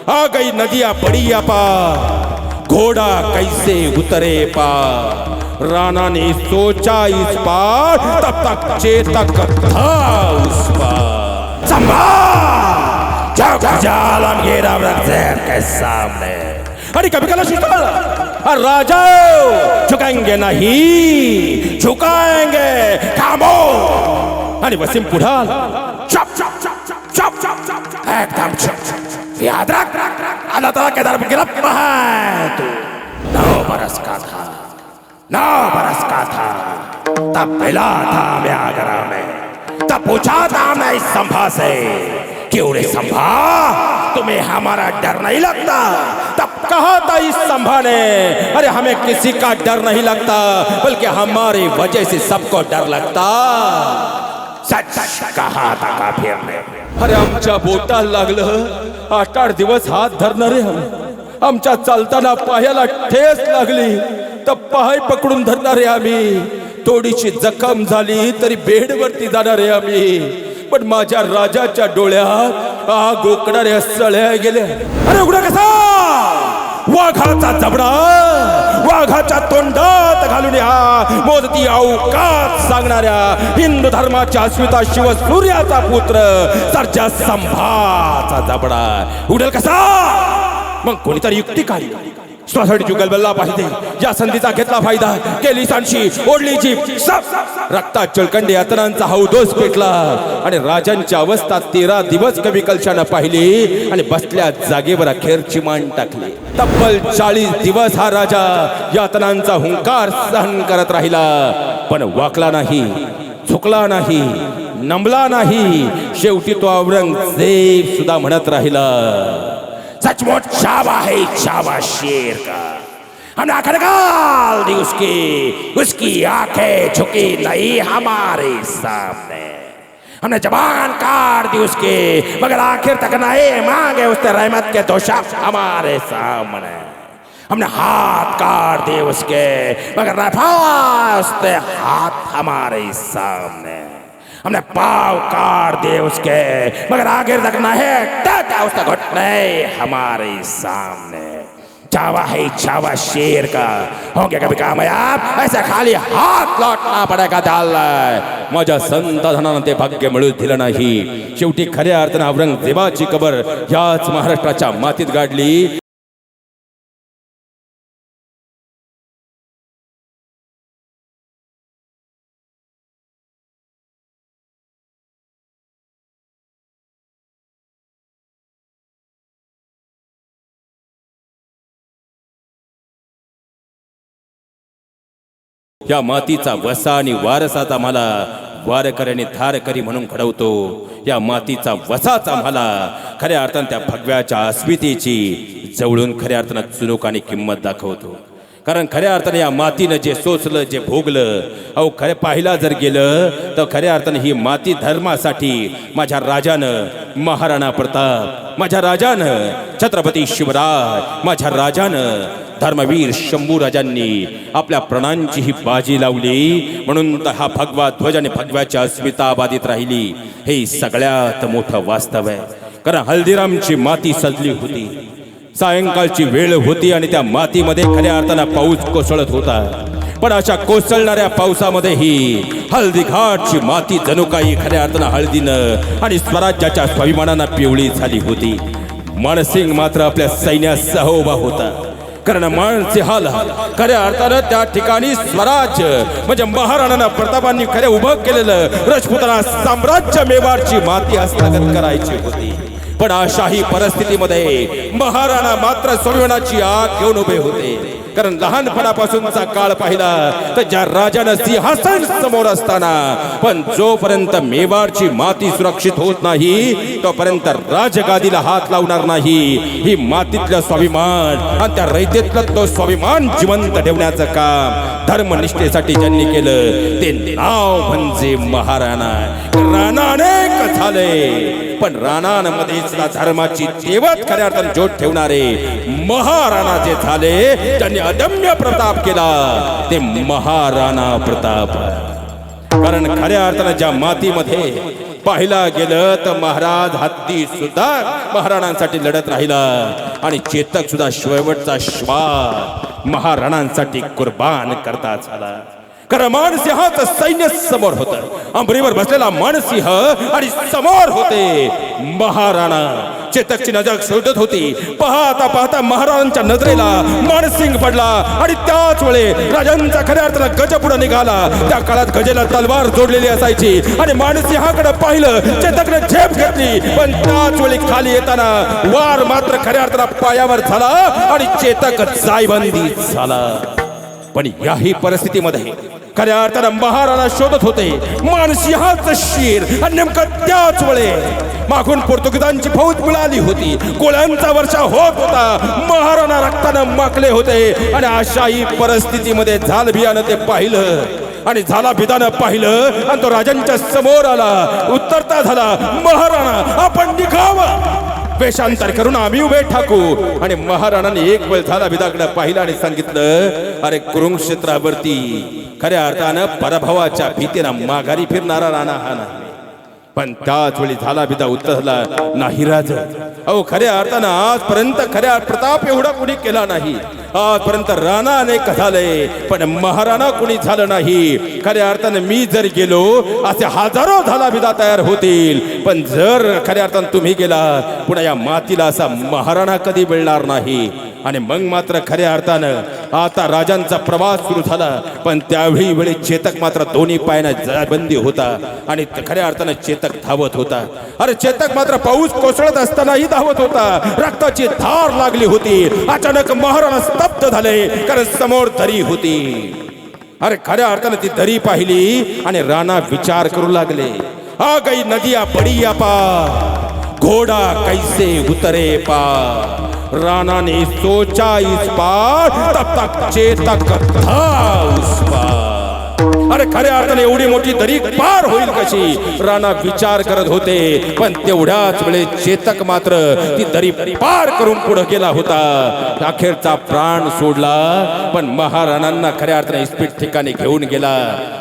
आ गई नदियां बड़ी पार, घोड़ा कैसे उतरे पार। राणा ने सोचा इस पार, तब तक चेतक था उस पार। संभाल जालम घेरा वृक्षेर के सामने। अरे कभी कला शीतल राजा झुकाएंगे नहीं, झुकाएंगे खामोश। अरे वसीम पुढाल चुप चुप चुप चुप चुप चुप एकदम चुप। याद रख अल्लाह ताला के दर में गिरफ्त है तू। 9 बरस का था, 9 बरस का था तब मिला था मैं आगरा में। तब पूछा था मैं इस संभा से, क्यों रे संभा तुम्हें हमारा डर नहीं लगता? तब कहा था इस संभा ने, अरे हमें किसी का डर नहीं लगता, बल्कि हमारी वजह से सबको डर लगता। सच कहा था काफिर ने। अरे आमच्या बोटा लागलं, 8-8 दिवस हात धरणारे आमच्या चालताना पायाला ठेस लागली तर पाय पकडून धरणारे आम्ही। थोडीशी जखम झाली तरी बेडवरती जाणारे आम्ही, पण माझ्या राजाच्या डोळ्यात आग ओकणाऱ्या सळ्या गेल्या। अरे उघडा कसा वाघाचा जबडा वाघाच्या तोंडात घालून हा मोजती अवकात सांगणाऱ्या हिंदू धर्माच्या अस्मिता शिव सूर्याचा पुत्र सरजा संभाचा जबडा उडेल कसा? मग कोणीतरी युक्ती काढली, स्वतःची जुगलबल्ला पाहिजे। या संधीचा घेतला फायदा, केली सांडशी, ओढली जीप, सब रक्तात चळकंडी यातनांचा हौदोस पेटला आणि राजांची अवस्था 13 दिवस कवी कलशानं पाहिली आणि बसल्या जागेवर अखेरची मान टाकली। तब्बल 40 दिवस हा राजा यातनांचा हुंकार सहन करत राहिला, पण वाकला नाही, झुकला नाही, नमला नाही। शेवटी तो औरंगजेब सुद्धा म्हणत राहिला, सचमुच शाबा है शाबा शेर का। हमने आंखें निकाल दी उसकी आंखें झुकी नहीं हमारे सामने। हमने जबान काट दी उसके, मगर आखिर तक नहीं मांगे उसने रहमत के 2 शब्द हमारे सामने। हमने हाथ काट दिए उसके, मगर रफा उसने हाथ हमारे सामने। हमने पाँव काट दिए उसके, मगर आगे तक नहीं टेका उसका घुटने हमारे सामने। चावा है चावा शेर का, होंगे कभी कामयाब, ऐसे खाली हात लौटना पडेगा त्याला। माझ्या संत धनानं ते भाग्य मिळू दिलं नाही। शेवटी खऱ्या अर्थानं औरंगजेबाची कबर याच महाराष्ट्राच्या मातीत गाडली। या मातीचा वसा आणि वारसाचा आम्हाला वारकऱ्याने धारकरी म्हणून घडवतो। या मातीचा वसाच आम्हाला खऱ्या अर्थानं त्या भगव्याच्या अस्मितेची जवळून खऱ्या अर्थानं चुनूक आणि किंमत दाखवतो। कारण खऱ्या अर्थाने या मातीनं जे सोचलं, जे भोगलं, अहो खरे पाहिला जर गेलं तर खऱ्या अर्थाने ही माती धर्मासाठी माझ्या राजानं महाराणा प्रताप, माझ्या राजानं छत्रपती शिवराज, माझ्या राजानं धर्मवीर शंभू राजांनी आपल्या प्राणांची ही बाजी लावली। म्हणून तर हा भगवा ध्वज आणि भगव्याची अस्मिता बाधित राहिली। हे सगळ्यात मोठं वास्तव आहे। कारण हल्दीरामची माती सजली होती, सायंकाळची वेळ होती आणि त्या मातीमध्ये खऱ्या अर्थानं पाऊस कोसळत होता। पण अशा कोसळणाऱ्या पावसामध्ये ही हल्दी घाटची माती जणू काही खऱ्या अर्थानं हळदीनं आणि स्वराज्याच्या स्वाभिमानानं पिवळी झाली होती। मानसिंग मात्र आपल्या सैन्यासह उभा होता। कारण मानसिंहाला खऱ्या अर्थानं त्या ठिकाणी स्वराज्य म्हणजे महाराणा प्रतापांनी खऱ्या उभं केलेलं राजपुताना साम्राज्य मेवाडची माती हस्तगत करायची होती। पण अशाही परिस्थितीमध्ये महाराणा मात्र स्वाभिमानाची आग घेऊन उभे होते। कारण लहानपणापासूनचा काळ पाहिला तर ज्या राजानं सिंहासन समोर असताना पण जोपर्यंत मेवाडची माती सुरक्षित होत नाही तोपर्यंत राजगादीला हात लावणार नाही। ही मातीतलं स्वाभिमान आणि त्या रयतेतलं तो स्वाभिमान जिवंत ठेवण्याचं काम धर्मनिष्ठेसाठी ज्यांनी केलं ते नाव म्हणजे महाराणा। राणा अनेक झाले पण राणांमध्ये धर्माची तेवत खऱ्या अर्थानं जोड ठेवणारे महाराणा जे झाले, त्यांनी अदम्य प्रताप केला, ते महाराणा प्रताप। कारण खऱ्या अर्थानं ज्या मातीमध्ये पाहिला गेलं तर महाराज हत्ती सुद्धा महाराणांसाठी लढत राहिला आणि चेतक सुद्धा शेवटचा श्वास महाराणांसाठी कुर्बान करता झाला. कारण मानसिंहाचं सैन्य समोर होतं. अंबरीवर बसलेला मानसिंह आणि समोर होते महाराणा. चेतकची नजर शोधत होती. पाहता पाहता महाराजांच्या नजरेला मानसिंग पडला आणि त्याच वेळे राजांचा खऱ्या अर्थानं गज पुढे निघाला. त्या काळात गजेला तलवार जोडलेली असायची आणि मानसिंहाकडे पाहिलं. चेतकने झेप घेतली पण त्याच वेळी खाली येताना वार मात्र खऱ्या अर्थानं पायावर झाला आणि चेतक जायबंदी झाला. पण याही परिस्थितीमध्ये खऱ्या अर्थानं महाराणा शोधत होते मानसिंहाचं शिर आणि नेमकं त्याच वेळे मागून पोर्तुगीजांची फौज मिळाली होती. गोळ्यांचा वर्षा होत होता. महाराणा रक्तानं माखले होते आणि अशाही परिस्थितीमध्ये झालबियानं ते पाहिलं आणि झालाबिदानं पाहिलं आणि तो राजांच्या समोर आला. उत्तरता झाला, महाराणा आपण निघावं. वेषांतर करून आम्ही उभे ठाकू. आणि महाराणाने एक वेळ झाला बिदाकडे पाहिलं आणि सांगितलं, अरे कुरुक्षेत्रावरती खऱ्या अर्थानं पराभवाच्या भीतीनं माघारी फिरणारा राणा हा नाही. पण त्याच वेळी झाला बिदा उत्तर झाला, नाही राज. अहो खऱ्या अर्थानं आजपर्यंत खऱ्या प्रताप एवढा कुणी केला नाही. आजपर्यंत राणा अनेक झाले पण महाराणा कुणी झालं नाही. खऱ्या अर्थानं मी जर गेलो असे हजारो झाला बिदा तयार होतील. पण जर खऱ्या अर्थानं तुम्ही गेला पुन्हा या मातीला असा महाराणा कधी मिळणार नाही. आणि मग मात्र खऱ्या अर्थानं आता राजांचा प्रवास सुरू झाला. पण त्यावेळी वेळी चेतक मात्र दोन्ही पायानं जायबंदी होता आणि खऱ्या अर्थानं चेतक धावत होता. अरे चेतक मात्र पाऊस कोसळत असतानाही धावत होता. रक्ताची धार लागली होती. अचानक महाराणा स्तब्ध झाले कारण समोर दरी होती. अरे खऱ्या अर्थानं ती दरी पाहिली आणि राणा विचार करू लागले, आ गई नदिया बड़ी पार, घोड़ा कैसे उतरे पार. राणा ने सोचा इस पार, तब तक चेतक था उस पार. अरे खऱ्या अर्थाने एवढी मोठी दरी पार होईल कशी राणा विचार करत होते. पण तेवढ्याच वेळे चेतक मात्र ती दरी पार करून पुढे गेला होता. अखेरचा प्राण सोडला पण महाराणांना खऱ्या अर्थाने इस्पित ठिकाणी घेऊन गेला.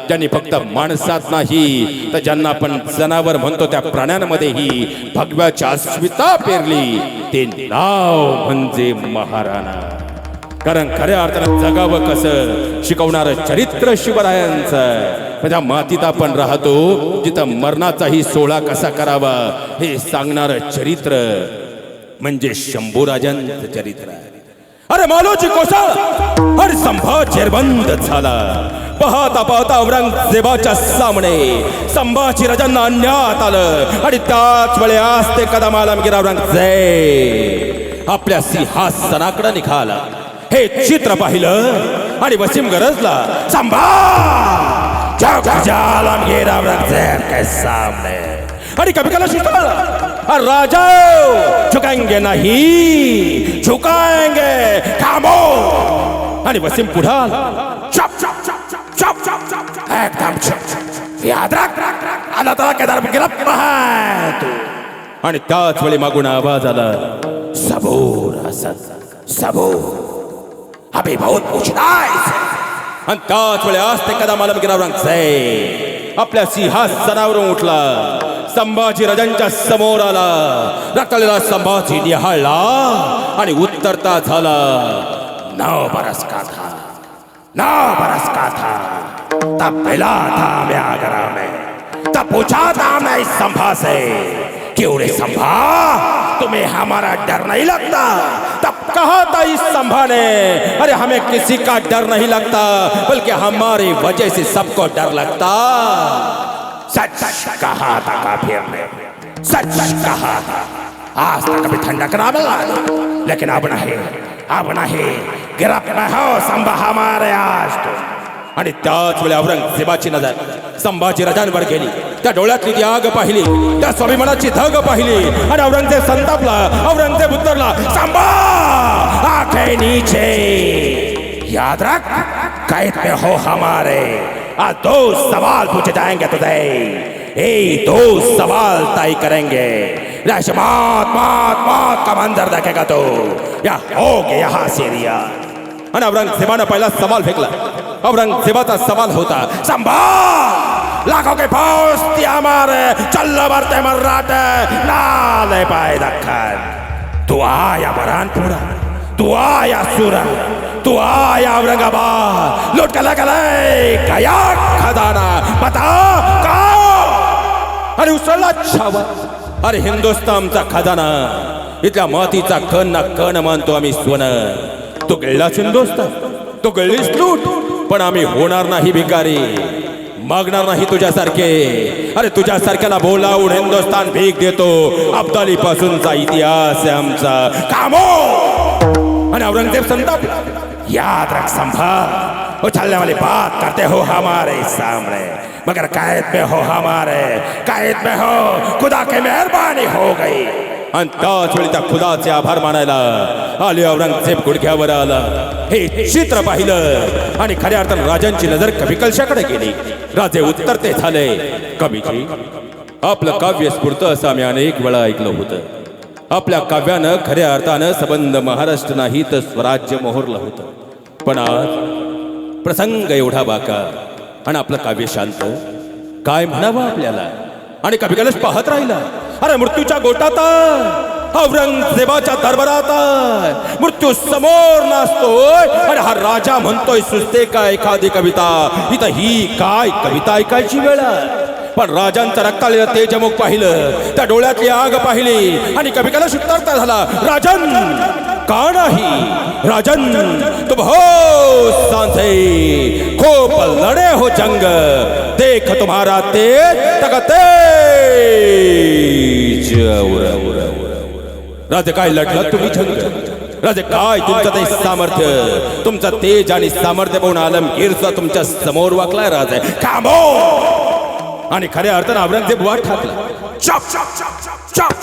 ज्यांनी फक्त माणसात नाही तर ज्यांना आपण जनावर म्हणतो त्या प्राण्यांमध्येही भगव्याची अस्मिता पेरली. ते नाव म्हणजे महाराणा. कारण खऱ्या अर्थानं जगावं कसं शिकवणारं चरित्र शिवरायांचं. त्या मातीत आपण राहतो जिथं मरणाचाही सोहळा कसा करावा हे सांगणारं चरित्र म्हणजे शंभूराजांचं चरित्र. अरे मालोची कोसळ अरे संभाजी जेरबंद झाला. पाहता पाहता औरंगजेबाच्या सामने संभाजी राजांना आणण्यात आलं आणि त्याच वेळे आस्ते कदमाला गिरा औरंगजेब आपल्या सिंहासनाकडे निघाला. हे चित्र पाहिलं आणि वसीम गरजला, संभा गिरा औरंगजेब के सामने. आणि कपिकाला शिकवलं, राजा झुकाएंगे नहीं झुकाएंगे खामो. आणि वसीम पुढा चप चप चप चप चप चप एकदम चप. याद रख अल्लाह ताला के दरबार गिरफ्त है तू. आणि त्याच वेळी मागून आवाज आला, सबूर हसन सबूर अभी बहुत पूछना है. आणि त्याच वेळी आस्ते कदमाला गिरा औरंगजेब आपल्या सिंहासनावरून उठला. संभाजी राजांच्या समोर आला. रक्तलेला संभाजी निहाळला आणि उत्तरता झाला, 9 बरस का था, 9 बरस का था, तब मिला था मैं आगरा में, तब पूछा था मैं इस संभा से, क्यों रे संभा तुम्हें हमारा डर नहीं लगता. तब कहा था इस संभा ने, अरे हमें किसी का डर नहीं लगता बल्कि हमारी वजह से सबको डर लगता. सच कहा था काफिर ने, सच कहा था. आज तक कभी ठंडक ना मिला लेकिन अब नहीं गिरफ्त में हो संभा हमारे आज तो. आणि त्याच वेळी औरंगजेबाची नजर संभाजी राजांवर गेली. त्या डोळ्यातली ती आग पाहिली, त्या स्वाभिमानाची धग पाहिली आणि औरंगजेब संतापला. औरंगजेब उत्तरला, संभा आंखें नीचे, याद रख कैद में हो हमारे. आज 2 सवाल पूछे जाएंगे तुझे, ये 2 सवाल तय करेंगे. मात मात मात का मंजर देखेगा तो या हो गया यहाँ सीरिया. आणि औरंगजेबानं पहिला सवाल फेकला. औरंगजेबाचा सवाल होता, संभा लाखों के फौज हमारे चल बरते मर्राटे नाले पाए दखन तू आया बरहानपुरा तू आया सूरत तू आया औरंगाबाद लुट कला गया खजाना बता अरे उसळला छावा अरे हिंदुस्तानचा खजाना इथल्या मातीचा कण ना कण मानतो आम्ही सोनं तो गिळलाच हिंदुस्तान तो गिळलीच लूट पण आम्ही होणार नाही भिकारी मागणार नाही तुझ्यासारखे अरे तुझ्यासारख्याला बोलावून हिंदुस्तान भीक देतो अब्दाली पासूनचा इतिहास आहे आमचा कामो आणि औरंगजेब संतापला याद रख संभाल उछलने वाली बात करते हो हमारे सामने मगर कैद में हो हमारे कैद में हो खुदा की मेहरबानी हो गई आणि त्याच वेळी त्या खुदाचे आभार मानायला आले औरंगजेब गुडघ्यावर आला हे चित्र पाहिलं आणि खऱ्या अर्थानं राजांची नजर कवी कलशाकडे गेली राजे उत्तरते झाले कवीजी आपलं काव्य स्फूर्त असं आम्ही अनेक वेळा ऐकलं होतं आपल्या काव्यानं खऱ्या अर्थानं संबंध महाराष्ट्र नाही तर स्वराज्य मोहरलं होतं पण आज प्रसंग एवढा बाका आणि आपलं काव्य शांत काय म्हणावं आपल्याला आणि कवी कलश पाहत राहिला अरे मृत्यूच्या गोटात औरंगजेबाच्या दरबारात मृत्यू समोर नाचतोय आणि हा राजा म्हणतोय सुचते का एखादी कविता इथं ही काय कविता ऐकायची वेळ पण राजांचं रक्ताळलेलं तेजमुख पाहिलं त्या डोळ्यातली आग पाहिली आणि कवी कलश उत्तरता झाला राजन का नाही राजन तुम हो सांझे खूप लढे हो जंग देख तुम्हारा तेज तक तेज राजे काय लढलं तुम्ही जंग राजे काय तुमचं ते सामर्थ्य तुमचं तेज आणि सामर्थ्य पाहून आलमगीरचा तुमच्या समोर वाकलाय राजे कामो आणि खऱ्या अर्थानं औरंगजेब वाट ठाकला चप चप चप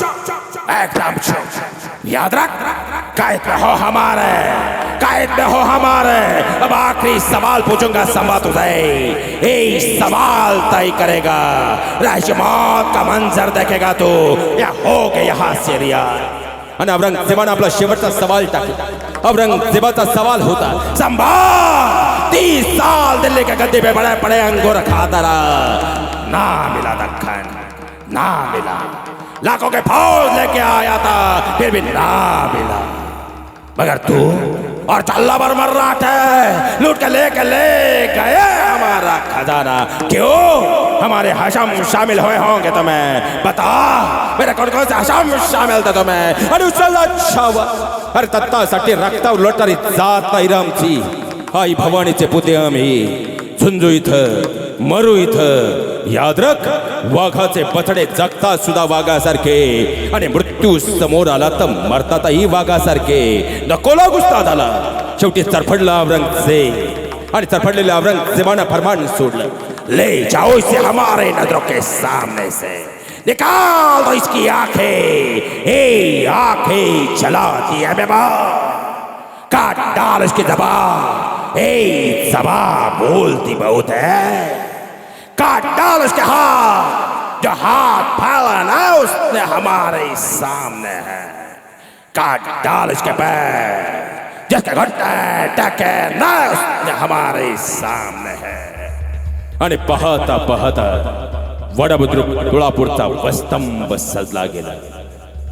एकदम चुप याद रख कैद में हो हमारे कैद में हो हमारे अब आखिरी सवाल पूछूंगा संभा तुझे ये सवाल तय करेगा राज्य मौत का मंजर देखेगा तू या हो गया यहाँ से रिया आणि औरंगजेबाने आपला शेवटचा सवाल टाकला औरंगजेबाचा सवाल होता संभा 30 साल दिल्ली के गद्दे पे बड़े बड़े अंगूर खाता रहा ना मिला दक्खन ना मिला लाखों के फौज लेके आया था फिर भी ना मिला मगर तू और चल्ला भर मर्राट है लूट के ले गए हमारा खजाना क्यों हमारे हशम शामिल हुए होंगे तुम्हें बता मेरे कौन कौन से हशम शामिल थे तुम्हें अरे उचलला छावा अरे तत्तासाठी रक्तावर लोटणारी जात नाही रामची आई भवानीचे पुते आम्ही झुंजू इथं मरू इथं याद रख वाघाचे बथडे जगतात सुद्धा वाघासारखे आणि मृत्यू समोर आला तर मरतातही वाघासारखे नकोला गुस्ताद आला शेवटी चरफडला औरंगजेब आणि चरफडलेल्या औरंगजेबानं फरमान सोडलं ले जाओ इसे हमारे नजरों के सामने से निकाल दो इसकी आंखें जलाती है बेबा काट डाल इसकी जबान जबान बोलती बहुत है काट डाल उसके हाथ जो हाथ फैला ना उसने हमारे सामने है काट डाल उसके पैर जिसके घुटने टके ना उसने हमारे सामने है आणि पाहता पाहता वडबुद्रुक तुळापूरचा वस्तंभ सजला गेला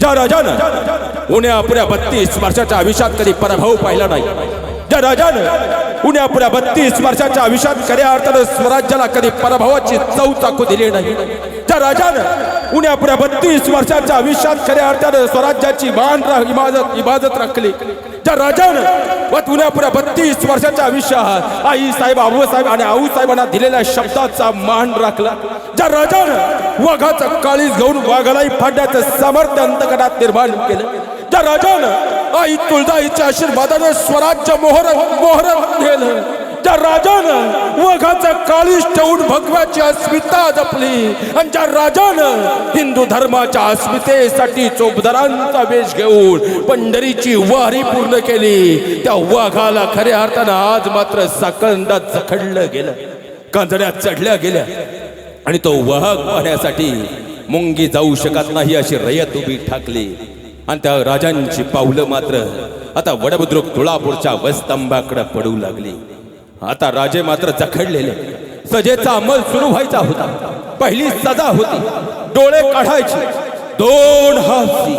ज्या राजानं उन्यापुऱ्या 32 वर्षाच्या आयुष्यात कधी पराभव पाहिला नाही ज्या राजानं उन्यापुऱ्या 32 वर्षाच्या आयुष्यात खऱ्या अर्थानं स्वराज्याला कधी पराभवाची चव चाकू दिली नाही ज्या राजानं उन्यापुऱ्या 32 वर्षाच्या आयुष्यात खऱ्या अर्थानं स्वराज्याची मान इबादत राखली ज्या राजानं उन्यापुऱ्या 32 वर्षाच्या आयुष्यात आई साहेब आऊसाहेब आणि आऊसाहेबांना दिलेल्या शब्दाचा मान राखला ज्या राजानं वाघाचं काळीज घेऊन वाघालाही फाडण्याचं सामर्थ्य अंतकटात निर्माण केलं ज्या राजानं आई तुळजाईच्या आशीर्वादाने स्वराज्य मोहर गेलं ज्या राजानं वाघाचं काळीज ठेवून भगवाची अस्मिता जपली आणि ज्या राजानं हिंदू धर्माच्या अस्मितेसाठी चोपदारांचा वेश घेऊन पंढरीची वारी पूर्ण केली त्या वाघाला खऱ्या अर्थानं आज मात्र साकंदात जखडलं गेलं कांजण्यात चढल्या गेल्या आणि तो वाघ पाहण्यासाठी मुंगी जाऊ शकत नाही अशी रयत उभी ठाकली आणि त्या राजांची पावलं मात्र आता वडबुद्रुक तुळापूरच्या वस्तंभाकडे पडू लागली आता राजे मात्र जखडलेले सजेचा अंमल सुरू व्हायचा होता. पहिली सजा होती, डोळे काढायचे. 2 हाती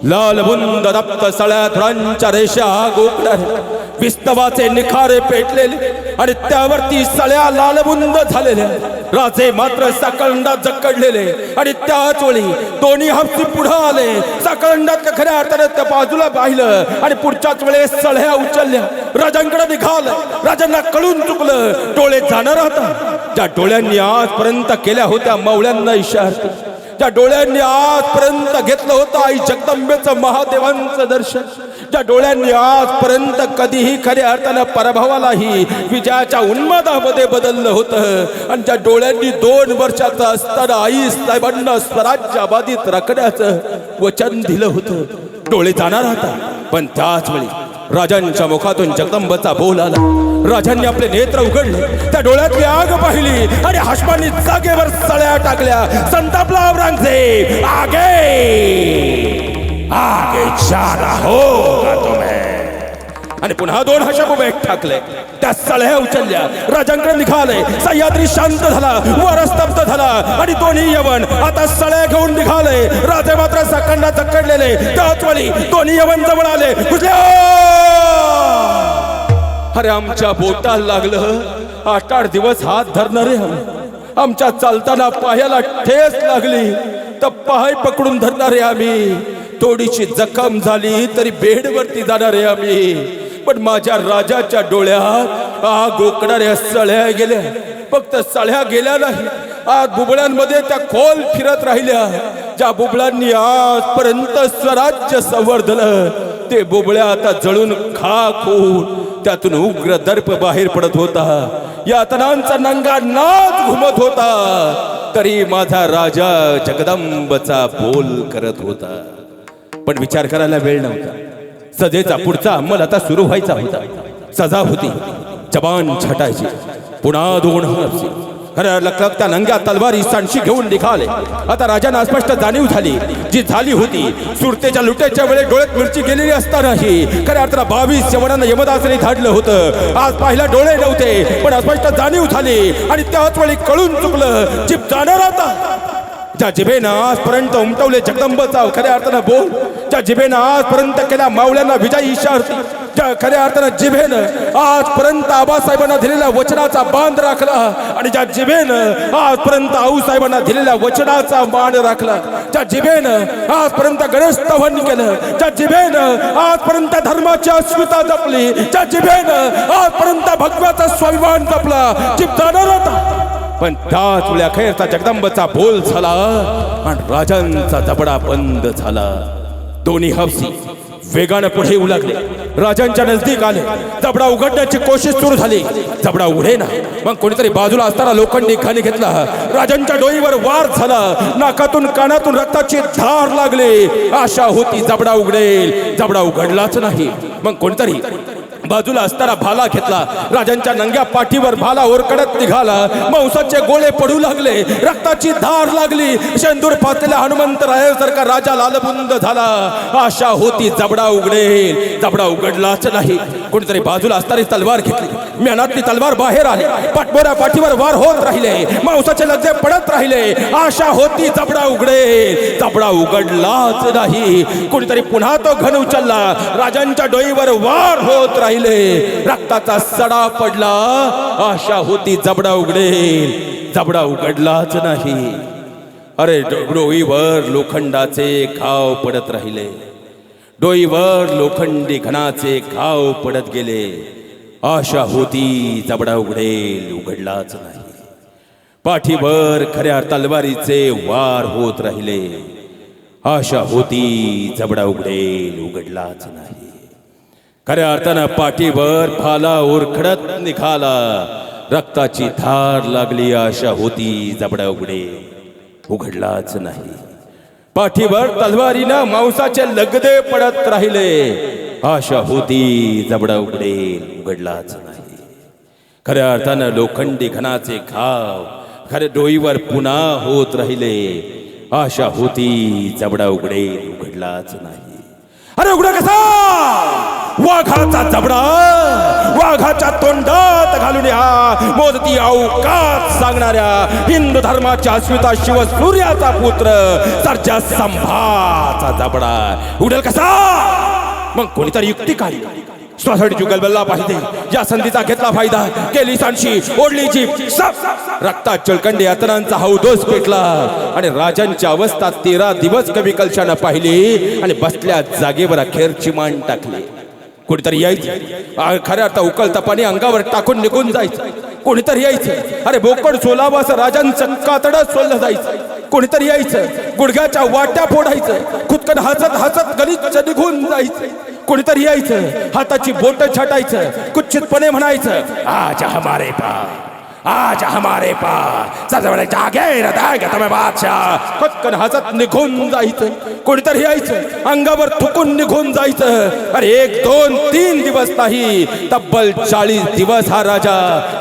लाल बुंद दप्त सळ्या धुरांच्या रेषा गोखणारे, विस्तवाचे निखारे पेटलेले आणि त्यावरती सळ्या लालबुंद झालेल्या. राजे मात्र सकळंडात जकडलेले आणि त्याच वेळी दोन्ही हप्ती पुढे आले. सकळंडात खऱ्या अर्थाने त्या बाजूला पाहिलं आणि पुढच्याच वेळेस सळ्या उचलल्या. राजांकडे निघालं. राजांना कळून चुकलं, डोळे जाणार होता. ज्या डोळ्यांनी आजपर्यंत केल्या होत्या मावळ्यांना इशारा, ज्या डोळ्यांनी आजपर्यंत घेतलं होतं आई जगदंबेचं महादेवांचं दर्शन, ज्या डोळ्यांनी आजपर्यंत कधीही खऱ्या अर्थानं पराभवालाही विजयाच्या उन्मादामध्ये बदललं होतं आणि ज्या डोळ्यांनी 2 वर्षाचं असताना आई साहेबांना स्वराज्य आबादीत राखण्याचं वचन दिलं होतं, डोळे जाणार होता. पण त्याच वेळी राजांच्या मुखातून जगदंबाचा बोल आला. राजांनी आपले नेत्र उघडले, त्या डोळ्यातली आग पाहिली आणि हाशमांनी जागेवर सळ्या टाकल्या. संतापला औरंगजेब, आगे आगे जाना होगा तुम्हें. आणि पुन्हा 2 हशाब उभे ठाकले. त्या सळ्या उचलल्या. राजांकडे निघाले. सह्याद्री शांत झाला, वर स्तब्ध झाला आणि दोन्ही यवन आता सळ्या घेऊन निघाले. राजे मात्र सकंडा जकडलेले. त्याच वेळी दोन्ही यवन जवळ आले. अरे आमच्या बोटाला लागलं. 8-8 दिवस हात धरणारे आमच्या चालताना पायाला ठेस लागली तर पाय पकडून धरणारे आम्ही. थोडीशी जखम झाली तरी बेडवरती जाणारे आम्ही. पण माझ्या राजाच्या डोळ्यात आग ओकणाऱ्या सळ्या गेल्या. फक्त सळ्या गेल्या नाही, आज बुबळ्यांमध्ये त्या खोल फिरत राहिल्या. ज्या बुबळांनी आजपर्यंत स्वराज्य संवर्धलं ते बुबळ्या आता जळून खाक होऊन त्यातून उग्र दर्प बाहेर पडत होता. या तणांचा नंगा नाच घुमत होता. तरी माझा राजा जगदंबचा बोल करत होता. पण विचार करायला वेळ नव्हता. सजेचा पुढचा अंमल आता सुरू व्हायचा होता. सजा होती, जबान छटायची. पुन्हा 2 हप्ते खऱ्या लखलखत्या नंग्या तलवारी सांडशी घेऊन निघाले. आता राजांना स्पष्ट जाणीव झाली जी झाली होती. सुरतेच्या लुटेच्या वेळेस डोळ्यात मिरची गेलेली असतानाही खऱ्या अर्थाला 22 यवनांना यमदासने धाडलं होतं. आज पाहिला डोळे नव्हते पण स्पष्ट जाणीव झाली आणि त्याच वेळी कळून चुकलं जीभ जाणार आता. ज्या जिभेनं आजपर्यंत उमटवले जगदंबाचा खऱ्या अर्थानं बोल, ज्या जिभेनं आजपर्यंत केल्या मावळ्यांना विजयी इशारा, ज्या खऱ्या अर्थानं जिभेनं आजपर्यंत आबासाहेबांना दिलेल्या वचनाचा बांध राखला आणि ज्या जिभेनं आजपर्यंत आऊसाहेबांना दिलेल्या वचनाचा मान राखला, ज्या जिभेनं आजपर्यंत गणेश स्तवन केलं, ज्या जिभेनं आजपर्यंत धर्माची अस्मिता जपली, ज्या जिभेनं आजपर्यंत भगवाचा स्वाभिमान जपला, जीभ जाणार होता. पण त्याच वेळा अखेरचा जगदंबाचा बोल झाला आणि राजांचा जबडा बंद झाला. दोन्ही हफसी वेगाने पुढे येऊ लागले. राजांच्या नजदीक आले. जबडा उघडण्याची कोशिश सुरू झाली. जबडा उघडे ना. मग कोणीतरी बाजूला असताना लोखंडी खाली घेतला. राजांच्या डोईवर वार झाला. नाकातून कानातून रक्ताची धार लागली. आशा होती जबडा उघडेल. जबडा उघडलाच नाही. मग कोणतरी बाजूला असताना भाला घेतला. राजांच्या नंग्या पाठीवर भाला ओरकडत निघाला. मांसाचे गोळे पडू लागले. रक्ताची धार लागली. शेंदूर फासलेल्या हनुमंतरायासारखा राजा लालबुंद झाला. आशा होती जबडा उघडेल. जबडा उघडलाच नाही. कोणीतरी बाजूला असताना तलवार घेतली. म्यानातली तलवार बाहेर आली. पाठमोऱ्या पाठीवर वार होत राहिले. मांसाचे लग्जे पडत राहिले. आशा होती जबडा उघडेल. जबडा उघडलाच नाही. कोणीतरी पुन्हा तो घन उचलला. राजांच्या डोईवर वार होत राहिले. रक्ताचा सडा पडला. आशा होती जबडा उघडेल. जबडा उघडलाच नाही. अरे डोईवर लोखंडाचे घाव पडत राहिले. डोईवर लोखंडी घणाचे घाव पडत गेले. आशा होती जबडा उघडेल. उघडलाच नाही. पाठीवर खऱ्या तलवारीचे वार होत राहिले. आशा होती जबडा उघडेल. उघडलाच नाही. खऱ्या अर्थानं पाठीवर भाला ओरखडत निघाला. रक्ताची धार लागली. आशा होती जबडा उघडेल. उघडलाच नाही. पाठीवर तलवारीनं मांसाचे लगदे पडत राहिले. आशा होती जबडा उघडेल. उघडलाच नाही. खऱ्या अर्थानं लोखंडी घणाचे घाव खऱ्या डोईवर पुन्हा होत राहिले. आशा होती जबडा उघडेल. उघडलाच नाही. अरे उघडा कसा? वाघाचा जबडा वाघाच्या तोंडात घालून या मोदती अवकाश सांगणाऱ्या हिंदू धर्माच्या अस्मिता शिव सूर्याचा पुत्र सर्जा संभाचा जबडा उडेल कसा? मग कोणीतरी युक्ती काढली. स्वसाठी जुगलबल्ला पाहिजे. या संधीचा घेतला फायदा. केली सांडशी, ओढली जीभ, रक्तात चळकंडी यातनांचा हौदोस पेटला आणि राजांची अवस्था 13 दिवस कवी कलशानं पाहिली आणि बसल्या जागेवर अखेरची मान टाकली. कोणीतरी यायचं, खऱ्या अर्थ उकळतं पाणी अंगावर टाकून निघून जायचं. कोणीतरी यायचं, अरे बोकड सोलावं असं राजांचं कातडं सोललं जायचं. कोणीतरी यायचं, गुडघ्याच्या वाट्या फोडायचं, खुदकन हसत हसत गलिच्छ निघून जायचं. कोणीतरी यायचं, हाताची बोट छाटायचं, कुच्छितपणे म्हणायचं, आज हमारे पास, आज हमारे पास सबसे जागे रहेगा तुम्हें बादशाह. खुदकन हसत निघून जायचं. कोणीतरी यायचं, अंगावर थुकून निघून जायचं. अरे 1, 2, 3 दिवस नाही, तब्बल 40 दिवस हा राजा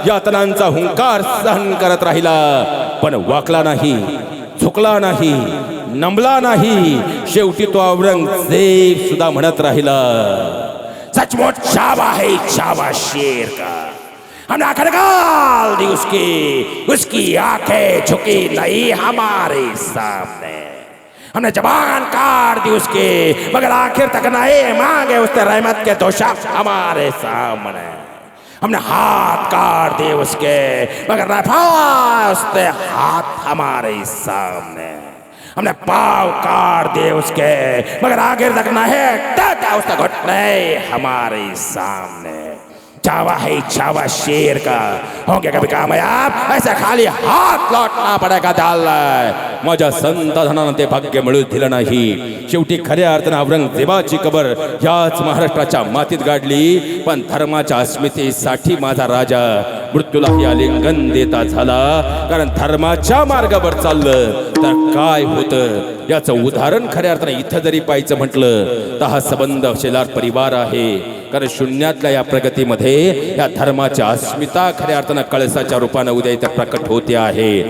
यातनांचा हुंकार सहन करत राहिला. पण वाकला नाही, झुकला नाही, नमला नाही. शेवटी तो औरंगजेब सुद्धा म्हणत राहिला, सचमुच शाबा है शाबा शेर का. हमने आंखें निकाल दी उसकी आंखें झुकी नहीं हमारे सामने. हमने जबान काट दी उसके मगर आखिर तक नहीं मांगे उसने रहमत के दो शब्द हमारे सामने. हमने हाथ काट दिए उसके मगर रफा उसने हाथ हमारे सामने. हमने पाँव काट दिए उसके मगर आखिर तक नहीं टेका उसने घुटने हमारे सामने. चावा है चावा शेर का, होंगे कभी कामयाब, ऐसा खाली हात लौटना पडेगा दाल. माझ्या संत धनानं ते भाग्य मिळू दिलं नाही. शेवटी खऱ्या अर्थानं औरंगजेबाची कबर याच महाराष्ट्राच्या मातीत गाडली. पण धर्माच्या अस्मितेसाठी माझा राजा मृत्यूलाही आलिंगन देता झाला. कारण धर्माच्या मार्गावर चाललं तर काय होतं याचं उदाहरण खऱ्या अर्थानं इथं जरी पाहायचं म्हटलं तर हा संबंध शेलार परिवार आहे. कारण शून्यातल्या या प्रगतीमध्ये या धर्माच्या अस्मिता खऱ्या अर्थानं कळसाच्या रूपानं उद्या इथं प्रकट होते आहे.